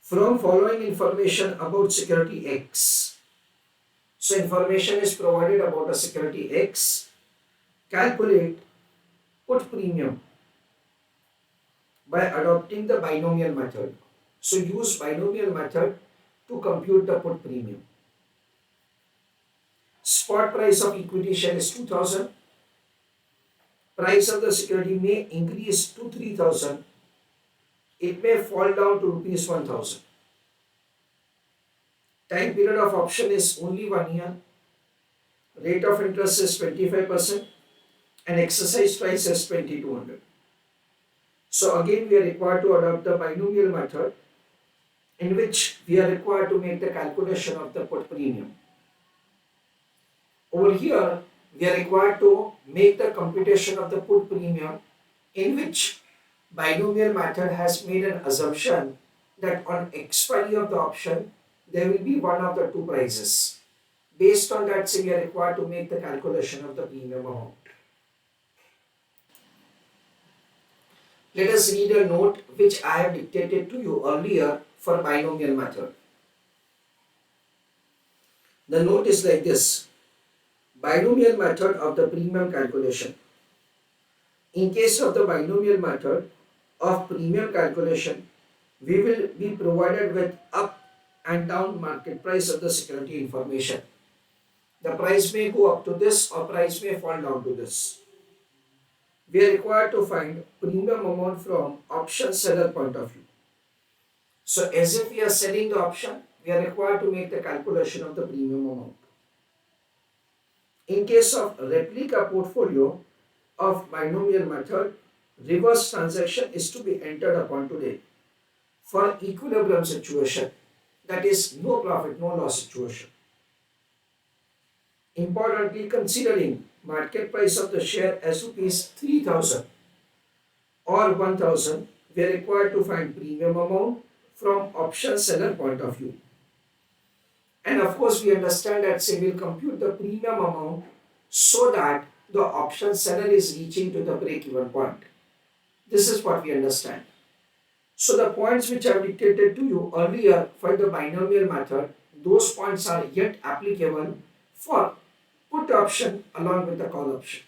from following information about security X. So information is provided about a security X. Calculate put premium by adopting the binomial method. So use binomial method to compute the put premium. Spot price of equity share is 2000. Price of the security may increase to 3000. It may fall down to rupees 1000. Time period of option is only 1 year. Rate of interest is 25% and exercise price is 2200. So again we are required to adopt the binomial method in which we are required to make the calculation of the put premium. Over here we are required to make the computation of the put premium in which binomial method has made an assumption that on expiry of the option there will be one of the two prices. Based on that, we are required to make the calculation of the premium amount. Let us read a note which I have dictated to you earlier for binomial method. The note is like this: binomial method of the premium calculation. In case of the binomial method of premium calculation, we will be provided with up and down market price of the security information. The price may go up to this or price may fall down to this. We are required to find premium amount from option seller point of view. So as if we are selling the option, we are required to make the calculation of the premium amount. In case of replica portfolio of binomial method, reverse transaction is to be entered upon today for equilibrium situation, that is no profit, no loss situation. Importantly, considering market price of the share as rupees 3000 or 1000, we are required to find premium amount from option seller point of view. And of course, we understand that say we will compute the premium amount so that the option seller is reaching to the break-even point. This is what we understand. So the points which I have dictated to you earlier for the binomial method, those points are yet applicable for put option along with the call option.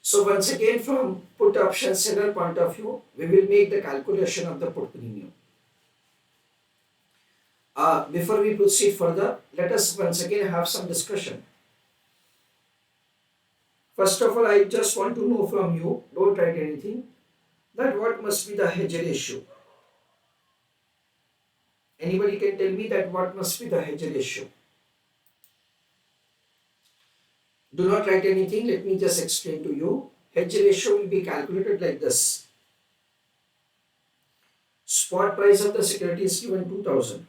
So once again, from put option seller point of view, we will make the calculation of the put premium. Before we proceed further, let us once again have some discussion. First of all, I just want to know from you, don't write anything, that what must be the hedge ratio. Anybody can tell me that what must be the hedge ratio? Do not write anything, let me just explain to you. Hedge ratio will be calculated like this. Spot price of the security is given 2000.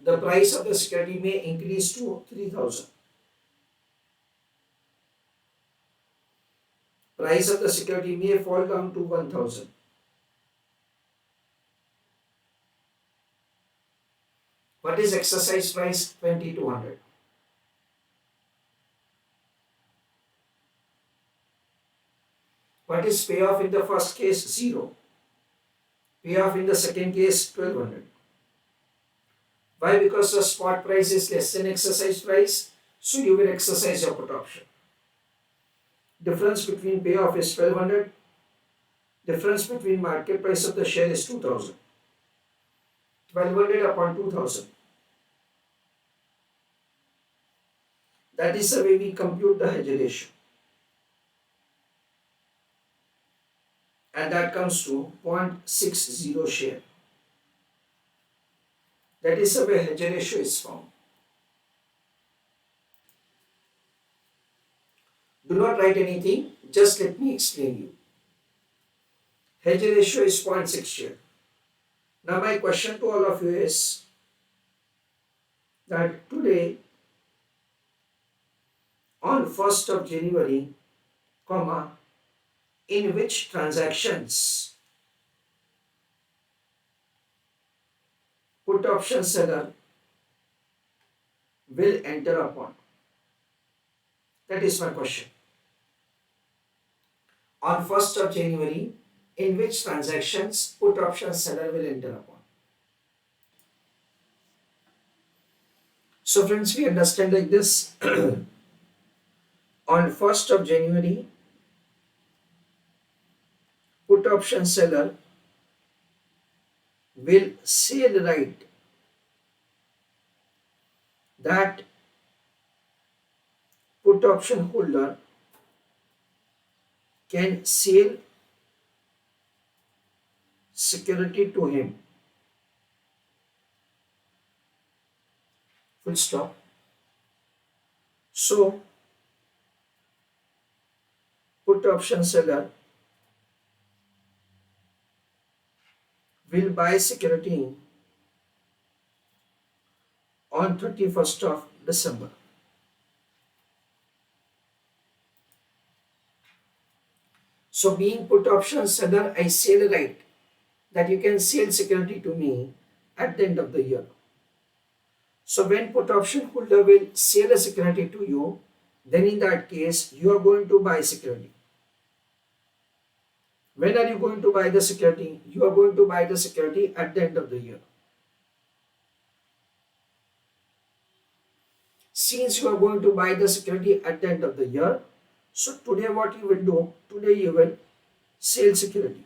The price of the security may increase to 3000. Price of the security may fall down to 1000. What is exercise price? 2200. What is payoff in the first case? 0. Payoff in the second case? 1200. Why? Because the spot price is less than exercise price, so you will exercise your put option. Difference between payoff is 1200. Difference between market price of the share is 2000. 1200 upon 2000. That is the way we compute the hedge ratio. And that comes to 0.60 share. That is the way hedge ratio is found. Do not write anything, just let me explain you. Hedge ratio is 0.6 share. Now my question to all of you is that today on 1st of January, in which transactions put option seller will enter upon? That is my question. On 1st of January, in which transactions put option seller will enter upon. So friends, we understand like this. On 1st of January, put option seller will sell right that put option holder can sell security to him. Full stop. So put option seller will buy security on 31st of December. So being put option seller, I sell right that you can sell security to me at the end of the year. So when put option holder will sell a security to you, then in that case you are going to buy security. When are you going to buy the security? You are going to buy the security at the end of the year. Since you are going to buy the security at the end of the year, so today what you will do? Today you will sell security.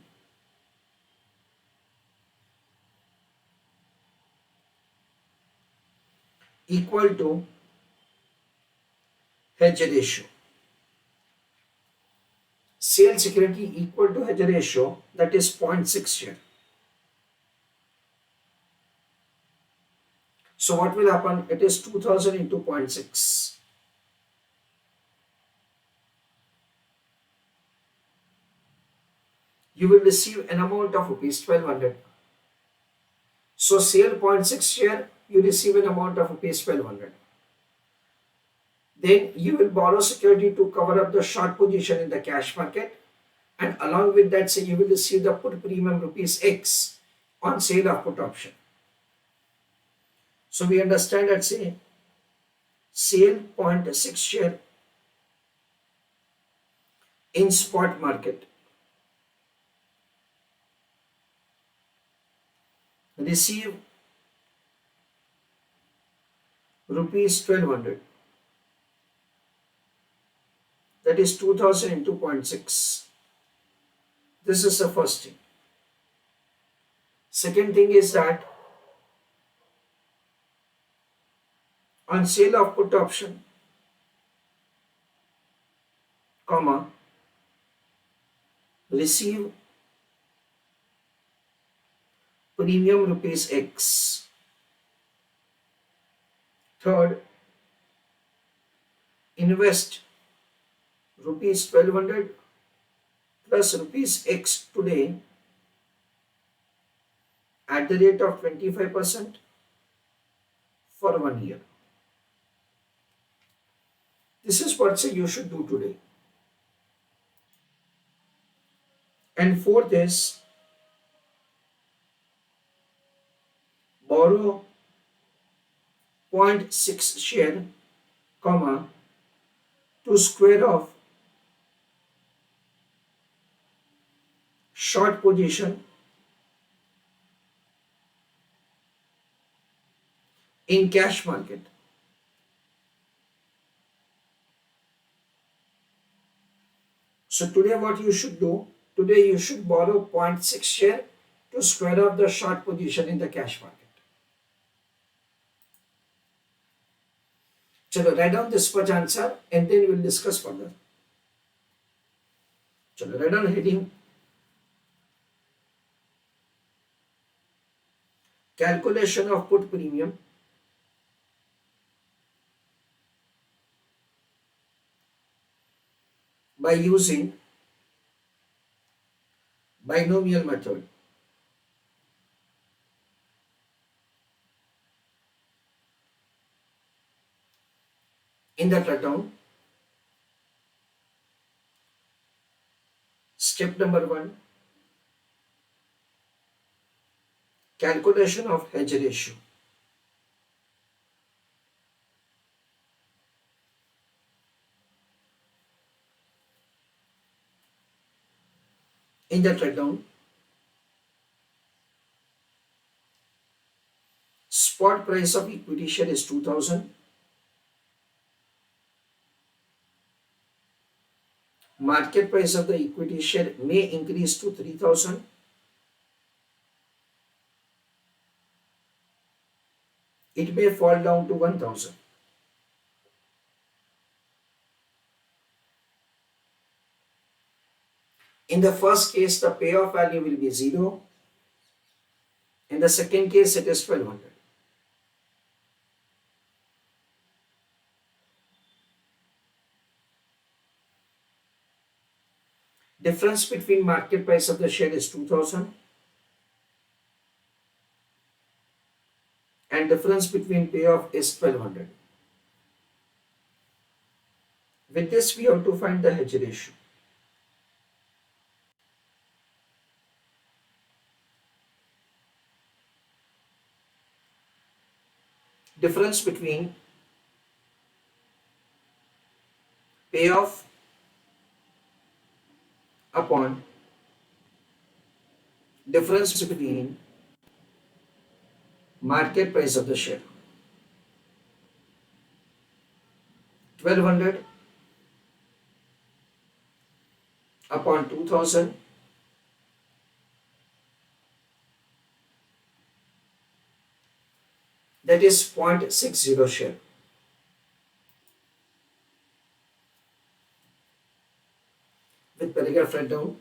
Equal to hedge ratio. Sale security equal to hedge ratio, that is 0.6 here. So what will happen? It is 2000 into 0.6. You will receive an amount of rupees 1200. So sale 0.6 share, you receive an amount of rupees 1200. Then you will borrow security to cover up the short position in the cash market, and along with that, say you will receive the put premium rupees X on sale of put option. So we understand that say sale 0.6 share in spot market, receive rupees 1200, that is 2000 into 0.6. This is the first thing. Second thing is that on sale of put option, comma, receive premium rupees X. Third, invest rupees 1200 plus rupees X today at the rate of 25% for 1 year. This is what say you should do today. And fourth is borrow 0.6 share, comma, to square off short position in cash market. So today what you should do? Today you should borrow 0.6 share to square off the short position in the cash market. Chalo, write down this much answer and then we will discuss further. Chalo, write down heading calculation of put premium by using binomial method. In that write down step number 1, calculation of hedge ratio. In the trade down, spot price of equity share is 2000. Market price of the equity share may increase to 3000. It may fall down to 1000. In the first case, the payoff value will be 0. In the second case, it is 1200. Difference between market price of the share is 2000 and difference between payoff is 1200. With this, we have to find the hedge ratio. Difference between payoff upon difference between market price of the share. 1200 upon 2000, that is 0.60 share. With paragraph write down,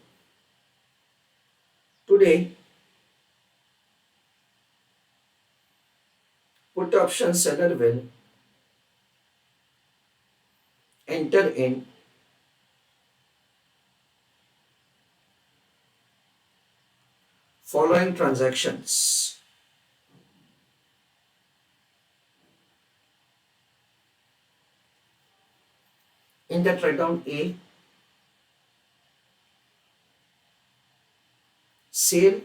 today put option seller will enter in following transactions. In that write down A, sale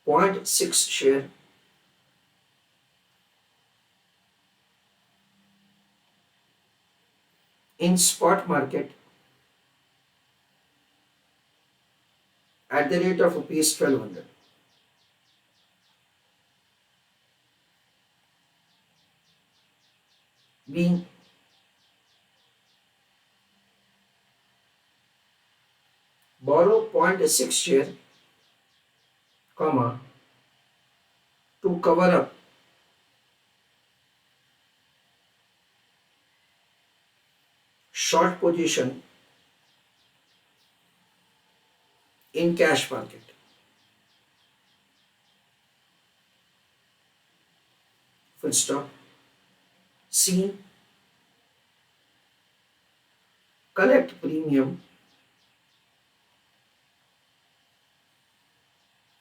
0.6 share in spot market at the rate of rupees 1200. B, borrow 0.6 share, comma, to cover up short position in cash market. Full stop. C, collect premium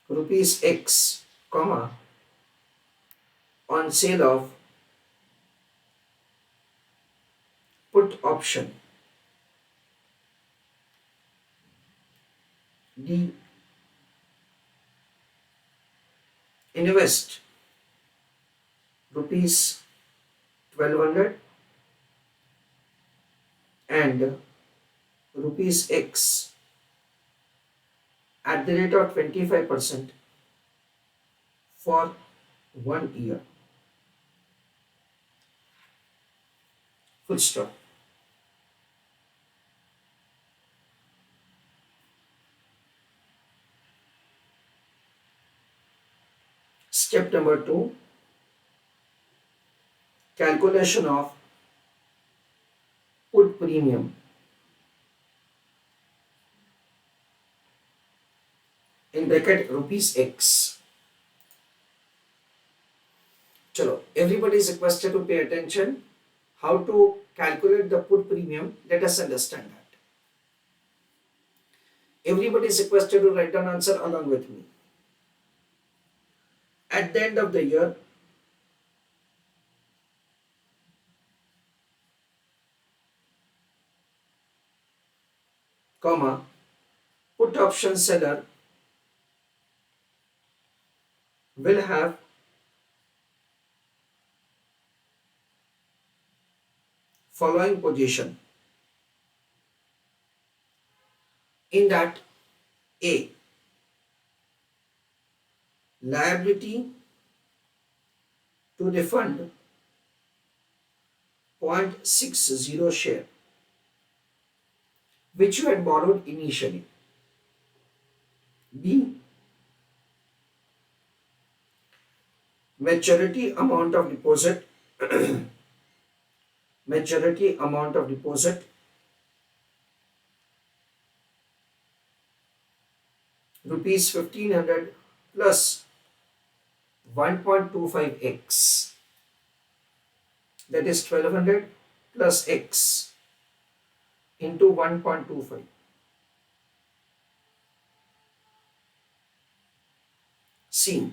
rupees X, comma, on sale of put option. D, invest rupees 1200 and rupees X at the rate of 25% for 1 year. Full stop. Step number 2, calculation of put premium. In bracket rupees X. Chalo, everybody is requested to pay attention. How to calculate the put premium? Let us understand that. Everybody is requested to write down answer along with me. At the end of the year, comma, put option seller will have following position. In that, A. Liability to refund 0.60 share which you had borrowed initially. B. Maturity amount of deposit maturity amount of deposit rupees 1500 plus 1.25x, that is 1200 plus x into 1.25. C.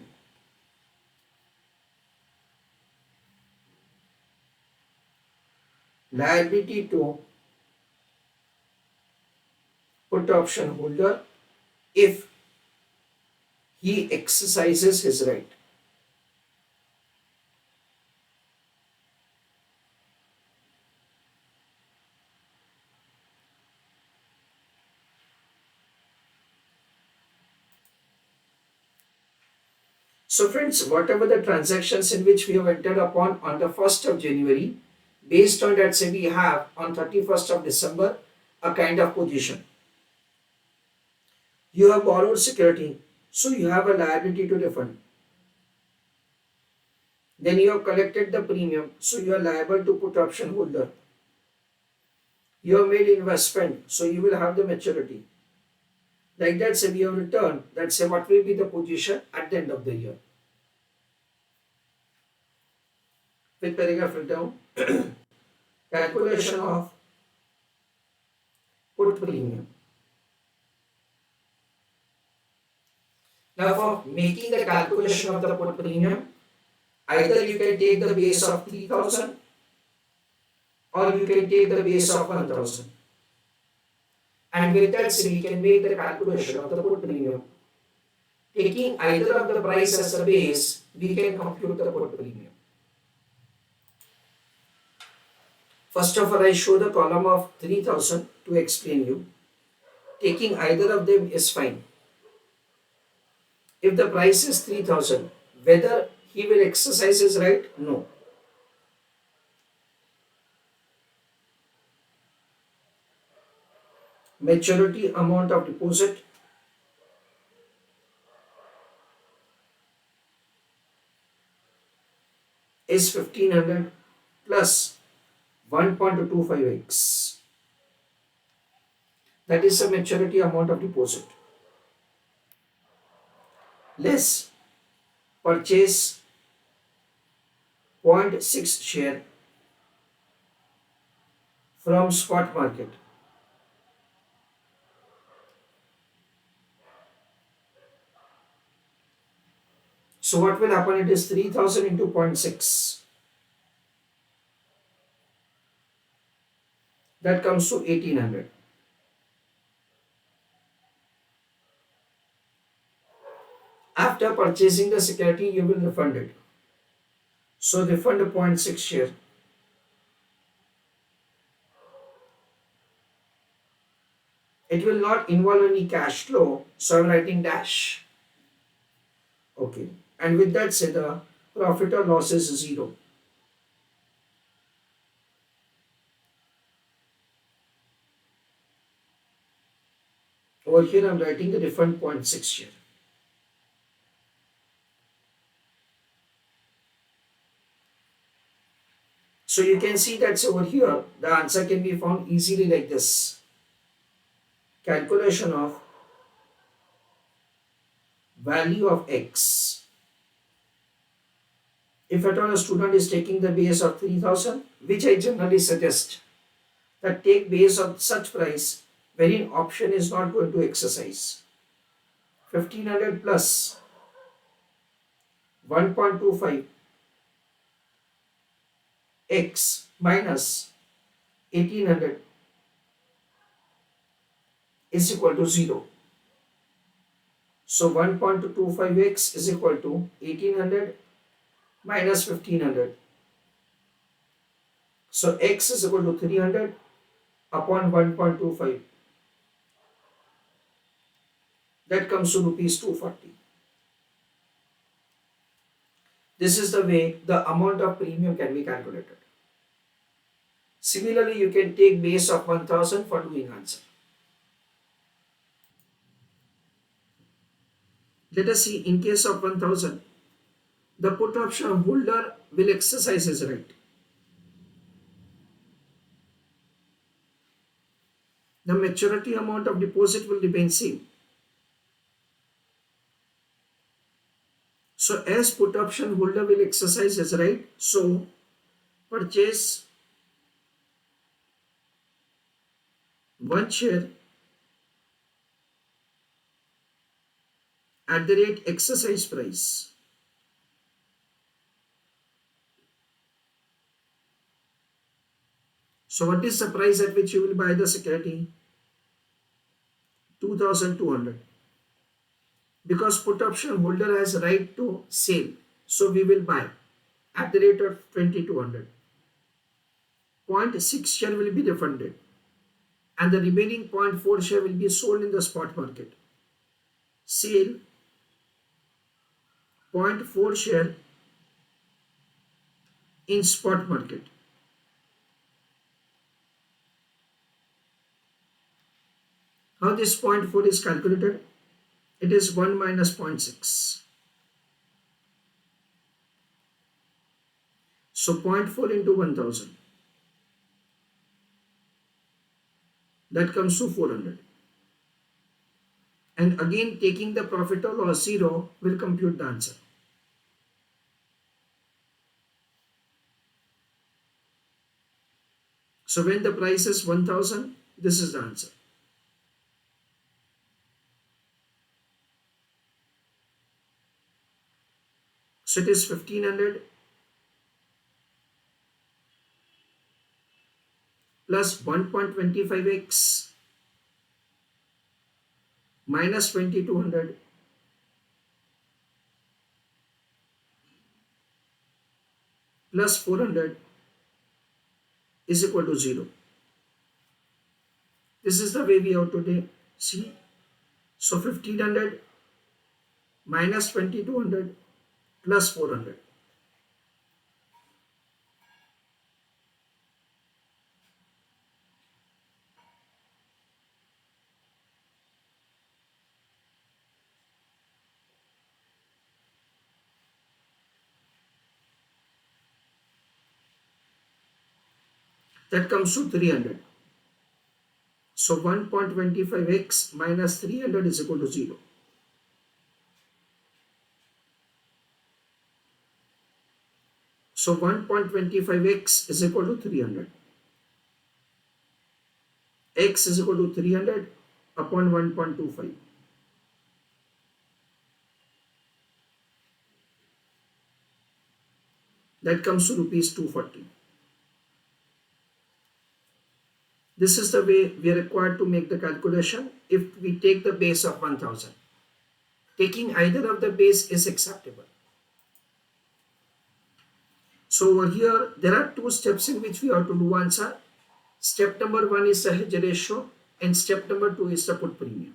Liability to put option holder if he exercises his right. So friends, whatever the transactions in which we have entered upon on the 1st of January, based on that, say we have on 31st of December a kind of position. You have borrowed security, so you have a liability to refund. Then you have collected the premium, so you are liable to put option holder. You have made investment, so you will have the maturity. Like that, say we have returned, that's say what will be the position at the end of the year. With paragraph written down, calculation of put premium. Now for making the calculation of the put premium, either you can take the base of 3000 or you can take the base of 1000. And with that, we can make the calculation of the put premium. Taking either of the price as the base, we can compute the put premium. First of all, I show the column of 3000 to explain you. Taking either of them is fine. If the price is 3000, whether he will exercise his right? No. Maturity amount of deposit is 1500 plus 1.25x. That is the maturity amount of deposit. Less purchase zero point 0.6 share from spot market. So what will happen? It is 3000 into 0.6. That comes to 1800. After purchasing the security, you will refund it. So refund a 0.6 share. It will not involve any cash flow, so I'm writing dash. Okay. And with that, say the profit or loss is 0. Over here, I'm writing the refund 0.6 share. So you can see that over here, the answer can be found easily like this. Calculation of value of x. If at all a student is taking the base of 3000, which I generally suggest that take base of such price wherein option is not going to exercise. 1500 plus 1.25 x minus 1800 is equal to 0. So 1.25x is equal to 1800 minus 1500. So x is equal to 300 upon 1.25. That comes to rupees 240. This is the way the amount of premium can be calculated. Similarly, you can take base of 1000 for doing answer. Let us see, in case of 1000, the put option holder will exercise his right. The maturity amount of deposit will remain same. So as put option holder will exercise his right, so purchase one share at the rate exercise price. So what is the price at which you will buy the security? 2200. Because put option holder has right to sale, so we will buy at the rate of 2200. 0.6 share will be refunded and the remaining zero point 0.4 share will be sold in the spot market. Sale 0.4 share in spot market. How this 0.4 is calculated? It is 1 minus 0.6. So 0.4 into 1000. That comes to 400. And again taking the profit or loss 0 will compute the answer. So when the price is 1000, this is the answer. So it is 1500 plus 1.25x minus 2200 plus 400 is equal to 0. This is the way we have to see. So 1500 minus 2200 plus 400. That comes to 300. So 1.25x minus 300 is equal to 0. So 1.25x is equal to 300. X is equal to 300 upon 1.25. That comes to rupees 240. This is the way we are required to make the calculation if we take the base of 1000. Taking either of the base is acceptable. So over here, there are two steps in which we have to do answer. Step number 1 is the hedge ratio and step number 2 is the put premium.